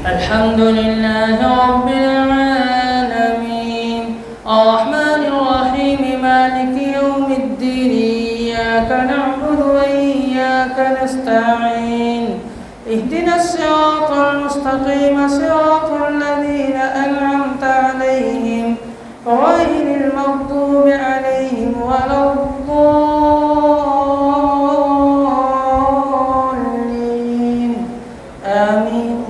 الحمد لله رب العالمين الرحمن الرحيم مالك يوم الدين إياك نعبد وإياك نستعين اهدنا الصراط المستقيم صراط الذين أنعمت عليهم غير المغضوب عليهم ولا الضالين آمين.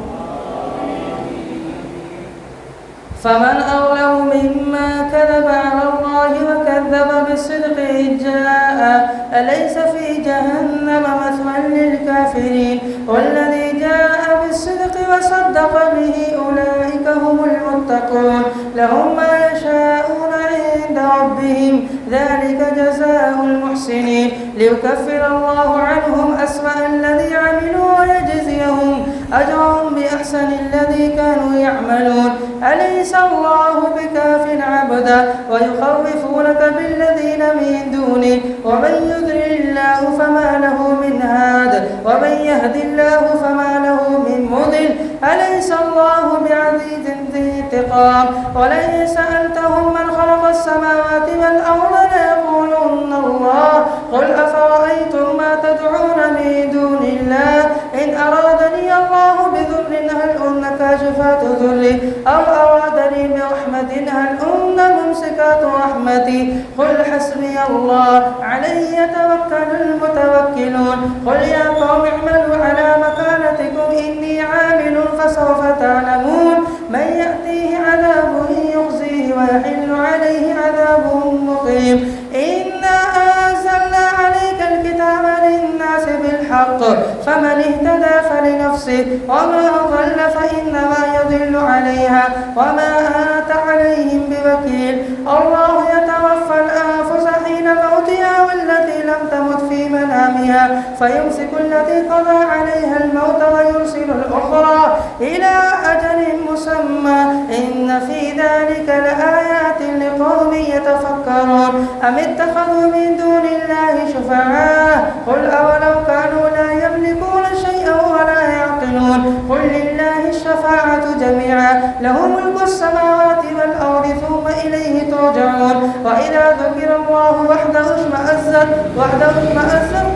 فمن أظلم ممن كذب على الله وكذب بالصدق إذ جاء أليس في جهنم مثوى للكافرين والذي جاء بالصدق وصدق به أولئك هم المتقون لهم ما يشاءون عند ربهم ذلك جزاء المحسنين ليكفر الله عنهم أسوأ الذي عملوا ويجزيهم أجرهم بأحسن الذي كانوا يعملون أليس الله بكاف عبدا ويخوفونك بالذين من دونه ومن يضلل الله فما له من هاد ومن يهد الله فما له من مضل أليس الله بعزيز ذي انتقام ولئن سألتهم من خلق السماوات والأرض ليقولن الله قل أفرأيتم ما تدعون من دون الله إن أرادني الله بضر هل أن كاشفات ضره أو أرادني برحمة هل أن ممسكات رحمتي قل حسبي الله عليه يتوكل المتوكلون قل يا قوم اعملوا على مكانتكم إني عامل فسوف تعلمون من يأتيه عذاب يخزيه ويحل عليه عذاب مقيم إنا أنزلنا عليك الكتاب للناس بالحق فمن اهتدى فلنفسه وما ضل فإنما يضل عليها وما أنت عليهم بوكيل الله يتوفى الأنفس حين موتها والتي لم تمت في منامها فيمسك التي قضى عليها الموت ويرسل الأخرى إلى أجل مسمى إن في ذلك لآيات لقوم يتفكرون أم اتخذوا من دون الله شفعاء قل أولو كانوا لا يملكون شيئا ولا يعقلون قل لله الشفاعة جميعا له ملك السماوات والأرض ثم إليه ترجعون وإذا ذكر الله وحده اشمأزت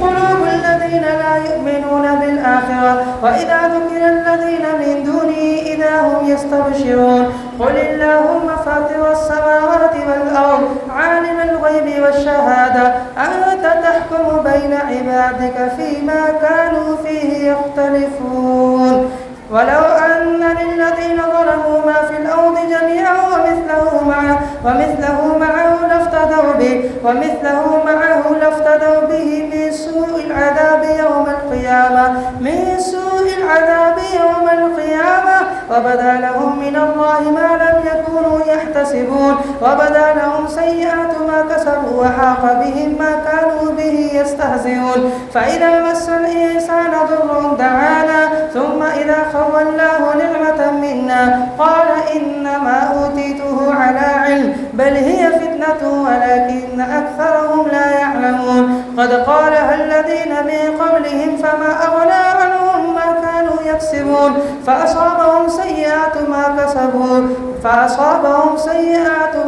قلوب الذين لا يؤمنون بالآخرة وإذا ذكر الذين من دونه إذا هم يستبشرون قل اللهم فاطر السماوات والأرض عالم الغيب والشهادة أنت تحكم بين عبادك فيما كانوا فيه يختلفون ولو أن للذين ظلموا ما في الأرض جميعا ومثله معه لافتدوا به من سوء العذاب يوم القيامة وبدا لهم من الله ما لم يكونوا يحتسبون وبدا لهم سيئات ما كسبوا وحاق بهم ما كانوا به يستهزئون فإذا مس الإنسان ضر دعانا ثم إذا خولناه نعمة منا قال إنما أوتيته على علم بل هي فتنة ولكن أكثرهم لا يعلمون قد قالها الذين من قبلهم فما أغنى عنهم ما كانوا يكسبون فأصابهم سيئات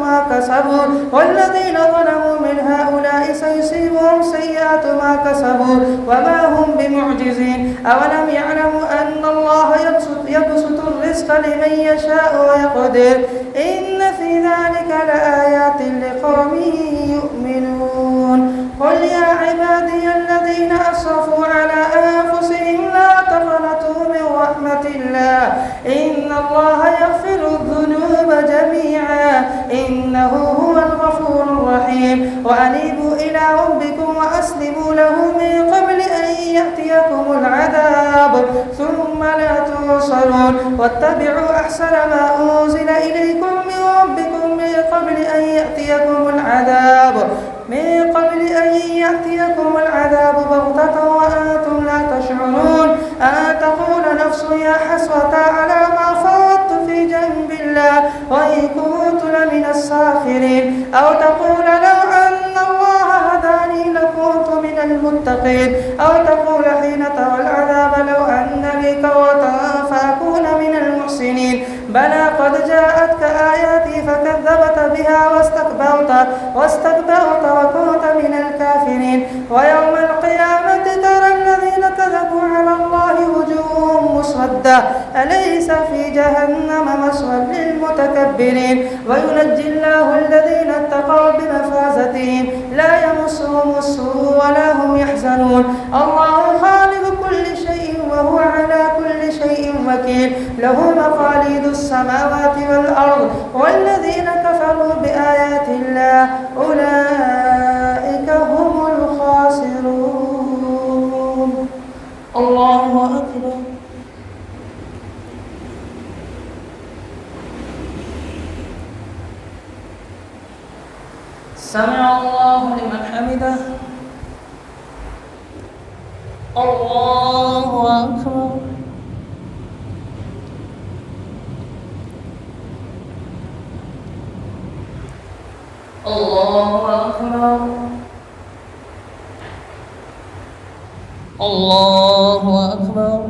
ما كسبوا والذين ظلموا من هؤلاء سيصيبهم سيئات ما كسبوا وما هم بمعجزين أولم يعلموا أن الله يبسط الرزق لمن يشاء ويقدر إن في ذلك لآيات لقوم يؤمنون قل يا عبادي الذين أسرفوا على أنفسهم لا تقنطوا من رحمة الله إن الله يغفر الذنوب جميعا إنه هو الغفور الرحيم وأنيبوا إلى ربكم وأسلموا له من قبل أن يأتيكم العذاب ثم لا تنصرون واتبعوا أحسن ما أنزل إليكم من ربكم من قبل أن يأتيكم العذاب بغتة وأنتم لا تشعرون أن تقول نفس يا حسرة على ما فرطت في جنب الله وإن كنت لمن الساخرين أو تقول لو أن الله هداني لكنت من المتقين أو تقول حين ترى العذاب لو أن لي كرة فأكون من المحسنين كذبت بها واستكبرت وكنت من الكافرين. ويوم القيامة ترى الذين كذبوا على الله وجوههم مسودة أليس في جهنم مثوى للمتكبرين. وينجي الله الذين اتقوا بمفازتهم لا يمسهم السوء ولا هم يحزنون. الله خالق كل شيء وهو على كل شيء وكيل. له مقاليد السماوات والأرض والذين كفروا بآيات الله أولئك هم الخاسرون. الله أكبر. سمع الله لمن حمده. الله أكبر. الله أكبر. الله أكبر.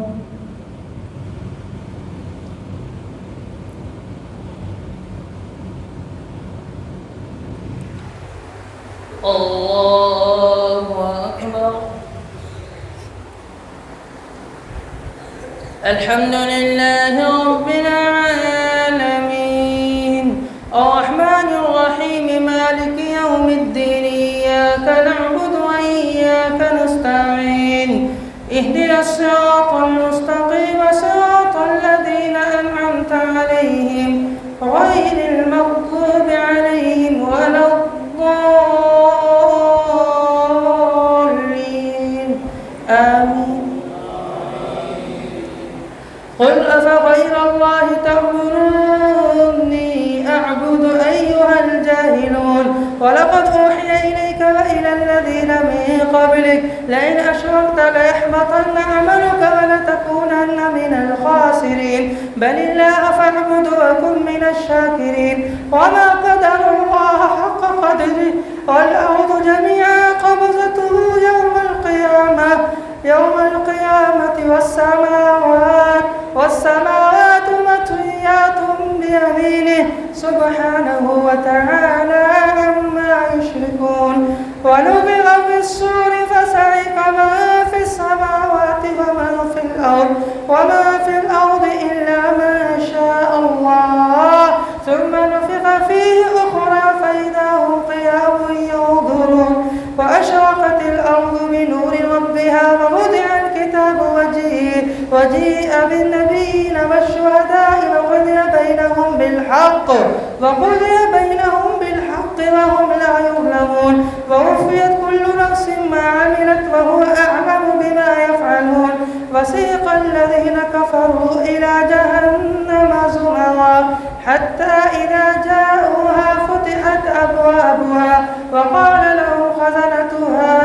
الله أكبر. الحمد لله رب العالمين الرحمن الرحيم مالك يوم الدين إياك نعبد وإياك نستعين اهدنا الصراط المستقيم صراط الذين أنعمت عليهم غير المغضوب عليهم ولا الضالين آمين. قل أفغير الله تأمروني أعبد أيها الجاهلون ولقد أوحي إليك وإلى الذين من قبلك لئن أشركت ليحبطن عملك ولتكونن من الخاسرين. بل الله فاعبد وكن من الشاكرين. وما قدر الله حق قدره والأرض جميعا قبضته يوم القيامة والسماوات مطويات بيمينه سبحانه وتعالى عما يشركون. ونفخ في الصور فصعق من في السماوات وما في الأرض إلا ما شاء الله ثم نفخ فيه أخرى فإذا هم قيام ينظرون. وأشرقت الأرض بنور ربها ووضع الكتاب وجيء بالنبيين والشهداء وقضي بينهم بالحق وهم لا يظلمون. ووفيت كل نفس ما عملت وهو أعلم بما يفعلون. وسيق الذين كفروا إلى جهنم زمرا حتى إذا جاءوها فتحت أبوابها وقال لهم خزنتها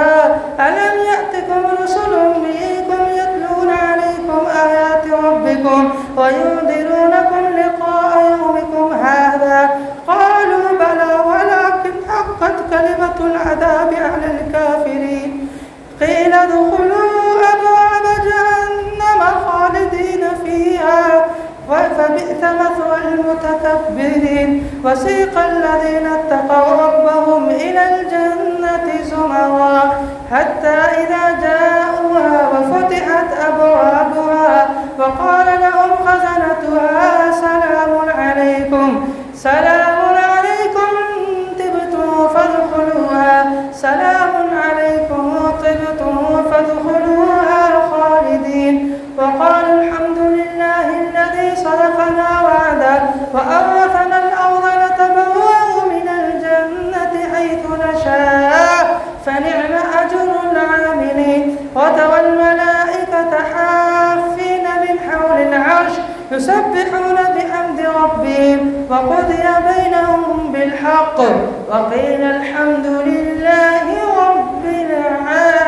ألم يأتكم رسل منكم يتلون عليكم آيات ربكم وينذرونكم لقاء يومكم هذا قالوا بلى ولكن حقت كلمة العذاب على الكافرين. قيل ادخلوا أبواب جهنم خالدين فيها فبئس مثوى المتكبرين. وسيق الذين اتقوا ربهم إلى الجنة زمرا حتى إذا جاءوها وفتحت أبوابها وقال لهم خزنتها سلام عليكم طبتم فادخلوها خالدين. وقالوا الحمد لله الذي صدقنا وعده وأورثنا الأرض نتبوأ من الجنة حيث نشاء فنعم أجر العاملين. وترى الملائكة حافين من حول العرش يسبحون بحمد ربهم وقضي بينهم بالحق وقيل الحمد لله رب العالمين.